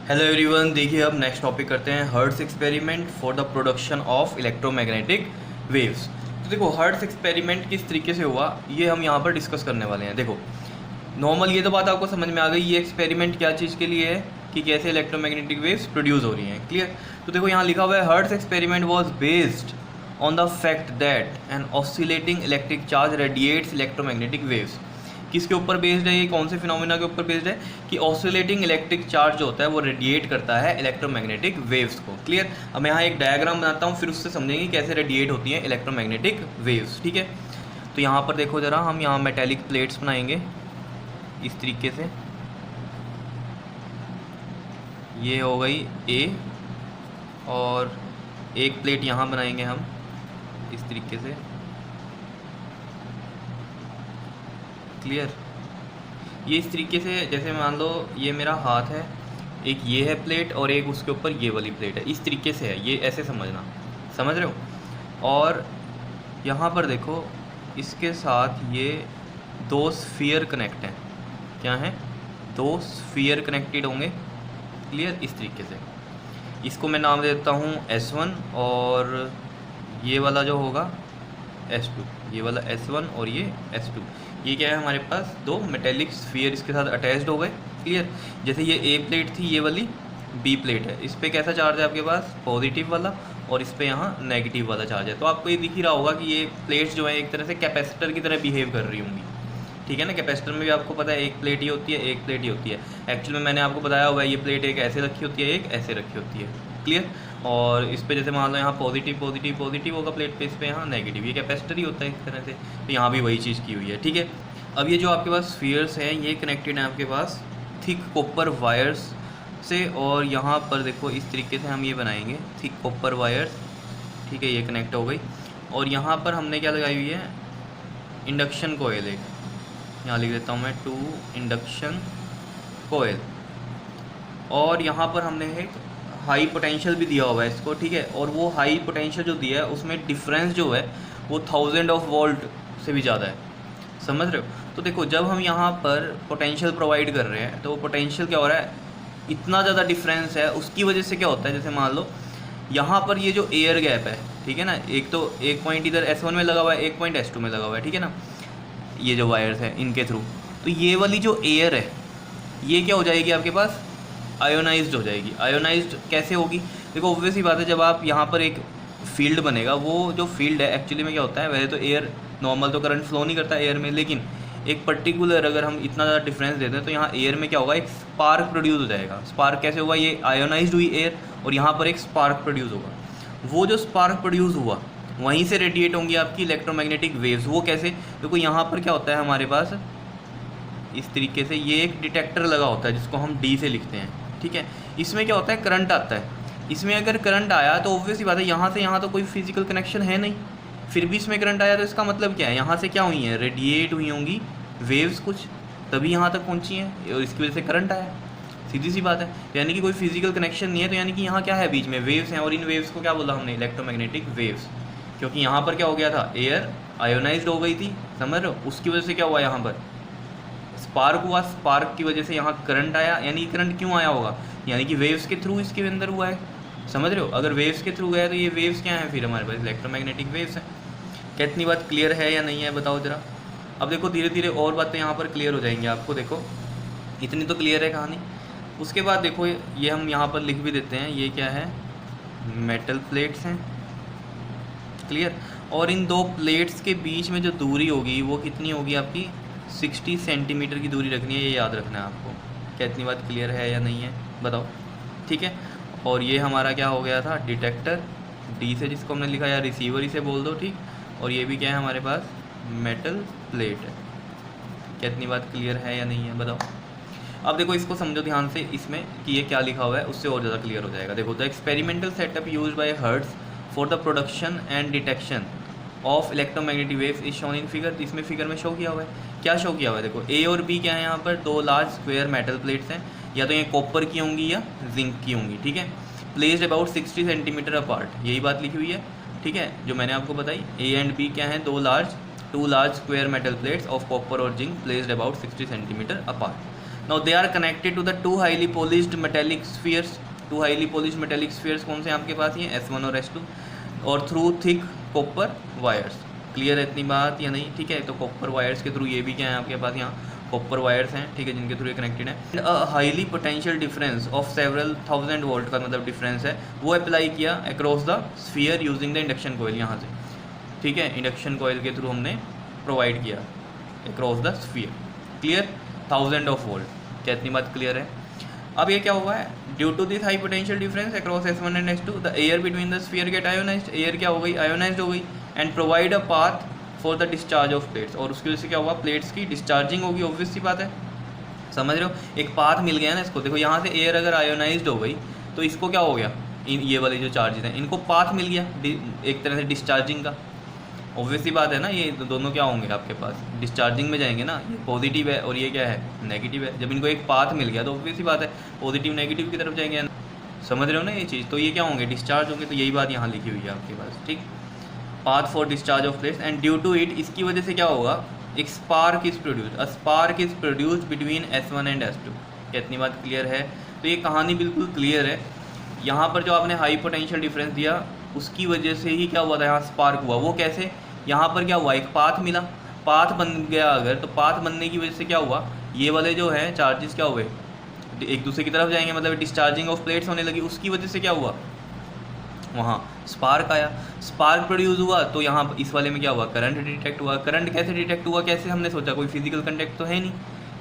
Hello everyone, देखिए अब next topic करते हैं Hertz experiment for the production of electromagnetic waves. तो देखो हर्ट्स एक्सपेरिमेंट किस तरीके से हुआ ये हम यहाँ पर डिस्कस करने वाले हैं। देखो नॉर्मल ये तो बात आपको समझ में आ गई, ये एक्सपेरिमेंट क्या चीज़ के लिए है कि कैसे इलेक्ट्रोमैग्नेटिक वेव्स प्रोड्यूस हो रही हैं। क्लियर। तो देखो यहाँ लिखा हुआ है Hertz experiment was based on the fact that an oscillating electric charge radiates electromagnetic waves. किसके ऊपर बेस्ड है, ये कौन से फिनोमेना के ऊपर बेस्ड है कि ऑसिलेटिंग इलेक्ट्रिक चार्ज जो होता है वो रेडिएट करता है इलेक्ट्रोमैग्नेटिक वेव्स को। क्लियर। अब मैं यहाँ एक डायग्राम बनाता हूँ, फिर उससे समझेंगे कैसे रेडिएट होती हैं इलेक्ट्रोमैग्नेटिक वेव्स। ठीक है। तो यहाँ पर देखो ज़रा, हम यहाँ मेटेलिक प्लेट्स बनाएंगे इस तरीके से। ये हो गई ए, और एक प्लेट यहाँ बनाएंगे हम इस तरीके से। क्लियर। ये इस तरीके से, जैसे मान लो ये मेरा हाथ है, एक ये है प्लेट और एक उसके ऊपर ये वाली प्लेट है, इस तरीके से है, ये ऐसे समझना, समझ रहे हो। और यहाँ पर देखो इसके साथ ये दो स्फीयर कनेक्ट हैं। क्या हैं? दो स्फीयर कनेक्टेड होंगे। क्लियर। इस तरीके से इसको मैं नाम देता हूँ S1 और ये वाला जो होगा S2, ये वाला S1 और ये S2। ये क्या है, हमारे पास दो मेटेलिक स्फीयर इसके साथ अटैच्ड हो गए। क्लियर। जैसे ये ए प्लेट थी, ये वाली बी प्लेट है, इस पर कैसा चार्ज है आपके पास, पॉजिटिव वाला, और इस पर यहाँ नेगेटिव वाला चार्ज है। तो आपको ये दिख ही रहा होगा कि ये प्लेट्स जो है एक तरह से कैपेसिटर की तरह बिहेव कर रही होंगी। ठीक है ना। कैपेसिटर में भी आपको पता है एक प्लेट ही होती है, एक प्लेट ही होती है। एक्चुअल में मैंने आपको बताया हुआ है, ये प्लेट एक ऐसे रखी होती है, एक ऐसे रखी होती है। क्लियर। और इस पे जैसे मान लो यहाँ पॉजिटिव पॉजिटिव पॉजिटिव होगा प्लेट पे, इस पे यहाँ नेगेटिव, ये कैपेसिटर ही होता है इस तरह से। तो यहाँ भी वही चीज़ की हुई है। ठीक है। अब ये जो आपके पास स्फीयर्स हैं ये कनेक्टेड हैं आपके पास थिक कॉपर वायर्स से, और यहाँ पर देखो इस तरीके से हम ये बनाएंगे थिक कॉपर वायर्स। ठीक है, ये कनेक्ट हो गई। और यहाँ पर हमने क्या लगाई हुई है, इंडक्शन कोयल। एक यहाँ लिख देता हूँ मैं 2 इंडक्शन कोयल। और यहाँ पर हमने एक हाई पोटेंशियल भी दिया हुआ है इसको। ठीक है। और वो हाई पोटेंशियल जो दिया है उसमें डिफरेंस जो है वो 1000 ऑफ वोल्ट से भी ज़्यादा है। समझ रहे हो। तो देखो जब हम यहाँ पर पोटेंशियल प्रोवाइड कर रहे हैं तो पोटेंशियल क्या हो रहा है, इतना ज़्यादा डिफरेंस है, उसकी वजह से क्या होता है, जैसे मान लो यहाँ पर ये जो एयर गैप है, ठीक है ना, एक तो एक पॉइंट इधर S1 में लगा हुआ है, एक पॉइंट S2 में लगा हुआ है। ठीक है ना। ये जो वायर्स हैं इनके थ्रू, तो ये वाली जो एयर है ये क्या हो जाएगी आपके पास, आयोनाइज्ड हो जाएगी। आयोनाइज्ड कैसे होगी, देखो ऑब्वियस ही बात है, जब आप यहाँ पर एक फील्ड बनेगा, वो जो फील्ड है एक्चुअली में क्या होता है, वैसे तो एयर नॉर्मल तो करंट फ्लो नहीं करता एयर में, लेकिन एक पर्टिकुलर अगर हम इतना ज़्यादा डिफरेंस देते हैं तो यहाँ एयर में क्या होगा, एक स्पार्क प्रोड्यूस हो जाएगा। स्पार्क कैसे होगा, ये आयोनाइज्ड हुई एयर और यहाँ पर एक स्पार्क प्रोड्यूस होगा। वो जो स्पार्क प्रोड्यूस हुआ वहीं से रेडिएट होंगी आपकी इलेक्ट्रोमैग्नेटिक वेव्स। वो कैसे, देखो यहाँ पर क्या होता है हमारे पास, इस तरीके से ये एक डिटेक्टर लगा होता है जिसको हम D से लिखते हैं। ठीक है। इसमें क्या होता है, करंट आता है। इसमें अगर करंट आया तो ऑब्वियस ही बात है, यहाँ से यहाँ तो कोई फिजिकल कनेक्शन है नहीं, फिर भी इसमें करंट आया तो इसका मतलब क्या है, यहाँ से क्या हुई है, रेडिएट हुई होंगी वेव्स कुछ, तभी यहाँ तक पहुँची हैं और इसकी वजह से करंट आया। सीधी सी बात है। यानी कि कोई फिजिकल कनेक्शन नहीं है, तो यानी कि यहाँ क्या है, बीच में वेव्स हैं, और इन वेव्स को क्या बोला हमने, इलेक्ट्रोमैग्नेटिक वेव्स। क्योंकि यहाँ पर क्या हो गया था, एयर आयोनाइज्ड हो गई थी, समझ रहे हो, उसकी वजह से क्या हुआ, यहाँ पर स्पार्क हुआ, स्पार्क की वजह से यहाँ करंट आया। यानी करंट क्यों आया होगा, यानी कि वेव्स के थ्रू इसके अंदर हुआ है। समझ रहे हो। अगर वेव्स के थ्रू गया तो ये वेव्स क्या हैं, फिर हमारे पास इलेक्ट्रोमैग्नेटिक वेव्स हैं। क्या इतनी बात क्लियर है या नहीं है, बताओ ज़रा। अब देखो धीरे धीरे और बातें यहाँ पर क्लियर हो जाएंगी आपको। देखो इतनी तो क्लियर है कहानी। उसके बाद देखो ये हम यहाँ पर लिख भी देते हैं, ये क्या है, मेटल प्लेट्स हैं। क्लियर। और इन दो प्लेट्स के बीच में जो दूरी होगी वो कितनी होगी आपकी, 60 सेंटीमीटर की दूरी रखनी है, ये याद रखना है आपको। क्या इतनी बात क्लियर है या नहीं है, बताओ। ठीक है। और ये हमारा क्या हो गया था, डिटेक्टर D से, जिसको हमने लिखा, या रिसीवर ही से बोल दो। ठीक। और ये भी क्या है हमारे पास, मेटल प्लेट है। क्या इतनी बात क्लियर है या नहीं है, बताओ। अब देखो इसको समझो ध्यान से, इसमें कि ये क्या लिखा हुआ है, उससे और ज़्यादा क्लियर हो जाएगा। देखो the experimental setup use by hertz for the production and detection of electromagnetic waves is shown in figure. इसमें फिगर में शो किया हुआ है, क्या शो किया हुआ है, देखो A और B क्या है, यहाँ पर दो लार्ज स्क्वायर मेटल प्लेट्स हैं, या तो ये कॉपर की होंगी या जिंक की होंगी। ठीक है। प्लेस्ड अबाउट 60 सेंटीमीटर अपार्ट, यही बात लिखी हुई है। ठीक है, जो मैंने आपको बताई। A एंड B क्या है, two large square metal plates of copper और zinc placed about 60 centimetre apart. Now they are connected to the two highly polished metallic spheres. Two highly polished metallic spheres कौन से आपके पास, ये S1 और S2, और through thick copper wires. Clear है इतनी बात या नहीं? ठीक है, तो कॉपर वायर्स के थ्रू ये भी क्या है आपके पास, यहाँ कॉपर वायर्स हैं, ठीक है, जिनके थ्रू ये कनेक्टेड है। Highly potential difference of several 1000 volt का मतलब डिफरेंस है, वो अप्लाई किया across the sphere using the induction coil, यहाँ से, ठीक है, इंडक्शन कॉइल के थ्रू हमने प्रोवाइड किया across the sphere. Clear, 1000 of volt. क्या इतनी बात क्लियर है? अब ये क्या हुआ है, due to this high potential difference across S1 and S2 the air between the sphere get ionised. Air क्या हो गई, आयोनाइज्ड हो गई, and provide a path for the discharge of plates. और उसकी वजह से क्या हुआ, प्लेट्स की डिस्चार्जिंग होगी, ऑब्वियस सी बात है, समझ रहे हो, एक पाथ मिल गया ना इसको। देखो यहाँ से एयर अगर आयोनाइज्ड हो गई तो इसको क्या हो गया, ये वाले जो चार्जेस हैं इनको पाथ मिल गया एक तरह से डिस्चार्जिंग का, ऑब्वियस सी बात है ना, ये दोनों क्या होंगे आपके पास, डिस्चार्जिंग में जाएंगे ना, ये पॉजिटिव है और ये क्या है, नेगेटिव है। जब इनको एक पाथ मिल गया तो ऑब्वियस सी बात है पॉजिटिव नेगेटिव की तरफ जाएंगे, समझ रहे हो ना ये चीज़। तो ये क्या होंगे, डिस्चार्ज होंगे, तो यही बात यहाँ लिखी हुई है आपके पास, ठीक, path for discharge of plates, and due to it, इसकी वजह से क्या होगा, एक spark is produced, a spark is produced between S1 and S2। क्या इतनी बात क्लियर है? तो ये कहानी बिल्कुल क्लियर है। यहाँ पर जो आपने हाई पोटेंशियल डिफरेंस दिया उसकी वजह से ही क्या हुआ था, यहाँ स्पार्क हुआ। वो कैसे, यहाँ पर क्या हुआ, एक पाथ मिला, पाथ बन गया अगर, तो पाथ बनने की वजह से क्या हुआ, ये वाले जो है चार्जेस क्या हुए, एक दूसरे की तरफ जाएंगे, मतलब डिस्चार्जिंग ऑफ प्लेट्स होने लगी। उसकी वजह से क्या हुआ, वहाँ स्पार्क आया, स्पार्क प्रोड्यूस हुआ, तो यहाँ इस वाले में क्या हुआ, करंट डिटेक्ट हुआ। करंट कैसे डिटेक्ट हुआ, कैसे, हमने सोचा कोई फिजिकल कंटेक्ट तो है नहीं,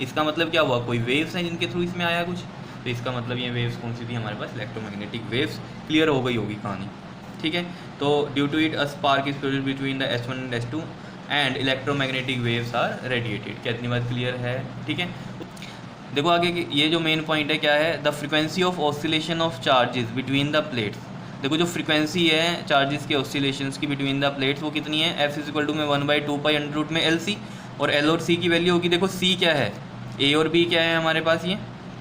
इसका मतलब क्या हुआ, कोई वेव्स हैं जिनके थ्रू इसमें आया कुछ, तो इसका मतलब ये वेव्स कौन सी थी हमारे पास, इलेक्ट्रोमैग्नेटिक वेव्स। क्लियर हो गई होगी कहानी, ठीक है। तो due to it a spark is produced between the S1 and S2 and electromagnetic waves are radiated. क्या इतनी बात क्लियर है? ठीक है, देखो आगे ये जो मेन पॉइंट है क्या है, the frequency of oscillation of charges between the plates. देखो जो फ्रीक्वेंसी है चार्जेस के ऑसिलेशंस की बिटवीन द प्लेट्स वो कितनी है, F इक्वल टू में 1/2π में LC, और L और C की वैल्यू होगी। देखो C क्या है, A और B क्या है हमारे पास, ये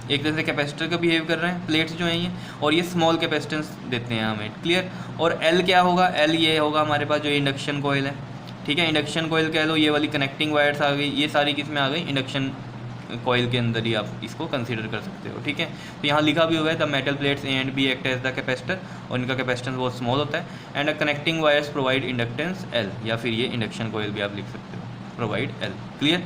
एक तरह से कैपेसिटर का बिहेव कर रहे हैं प्लेट्स जो हैं ये, और ये स्मॉल कैपेसिटेंस देते हैं हमें, क्लियर। और L क्या होगा, L ये होगा हमारे पास जो इंडक्शन कॉइल है, ठीक है, इंडक्शन कॉइल कह लो, ये वाली कनेक्टिंग वायर्स आ गई, ये सारी किस में आ गई, इंडक्शन कॉइल के अंदर ही आप इसको कंसीडर कर सकते हो, ठीक है। तो यहाँ लिखा भी हुआ है the metal plates A and B act as the capacitor, और इनका कैपेसिटेंस बहुत स्मॉल होता है, and a connecting wires provide inductance L, या फिर ये इंडक्शन कॉइल भी आप लिख सकते हो, प्रोवाइड L, क्लियर।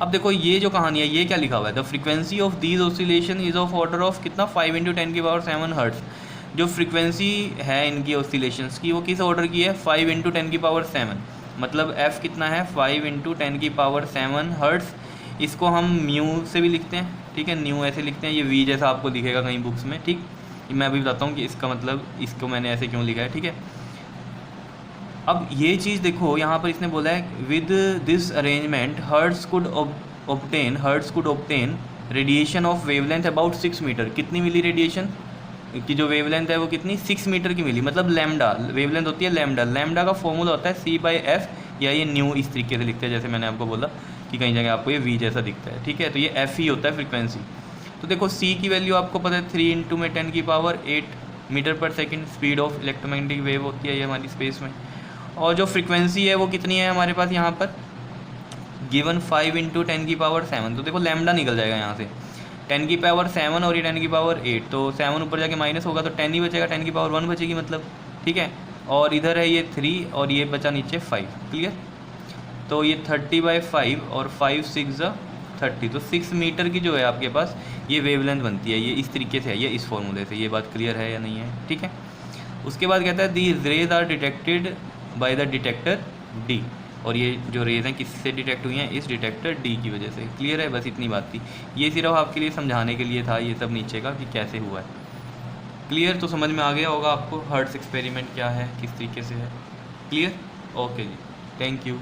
अब देखो ये जो कहानी है ये क्या लिखा हुआ है, the frequency of these oscillation is of order of कितना, 5 × 10⁻7 हर्ट्ज। जो फ्रीक्वेंसी है इनकी ऑसिलेशंस की वो किस ऑर्डर की है, 5 × 10⁻7, मतलब F कितना है, 5 × 10⁻7 हर्ट्ज। इसको हम म्यू से भी लिखते हैं, ठीक है, न्यू ऐसे लिखते हैं, ये V जैसा आपको दिखेगा कहीं बुक्स में, ठीक। मैं अभी बताता हूँ कि इसका मतलब, इसको मैंने ऐसे क्यों लिखा है, ठीक है। अब ये चीज़ देखो यहाँ पर इसने बोला है with this arrangement Hertz could obtain radiation of wavelength about 6 metre. कितनी मिली रेडिएशन की, जो वेवलेंथ है वो कितनी, 6 मीटर की मिली, मतलब लैम्डा, वेवलेंथ होती है लैम्डा, लैम्डा का फॉर्मूला होता है C/F, या ये न्यू इस तरीके से लिखते हैं, जैसे मैंने आपको बोला कि कहीं जगह आपको ये V जैसा दिखता है, ठीक है, तो ये F ही होता है फ्रीक्वेंसी। तो देखो C की वैल्यू आपको पता है 3 × 10⁸ मीटर पर second speed of electromagnetic wave होती है ये हमारी स्पेस में, और जो फ्रीक्वेंसी है वो कितनी है हमारे पास यहाँ पर गिवन 5 × 10⁻7। तो देखो लैम्डा निकल जाएगा यहाँ से 10⁻7 और ये 10⁸, तो 7 ऊपर जाके माइनस होगा तो 10 ही बचेगा, 10⁻1 बचेगी मतलब, ठीक है। और इधर है ये 3 और ये बचा नीचे 5, क्लियर। तो ये 30/5 और 5 6 30, तो 6 मीटर की जो है आपके पास ये वेवलेंथ बनती है, ये इस तरीके से है, ये इस फॉर्मूले से। ये बात क्लियर है या नहीं है, ठीक है। उसके बाद कहता है these rays are detected by the detector D, और ये जो रेज हैं किससे डिटेक्ट हुई हैं, इस डिटेक्टर D की वजह से। क्लियर है, बस इतनी बात थी, ये सिर्फ आपके लिए समझाने के लिए था ये सब नीचे का कि कैसे हुआ है। क्लियर, तो समझ में आ गया होगा आपको हर्ट्ज एक्सपेरिमेंट क्या है, किस तरीके से है। क्लियर, ओके जी, थैंक यू।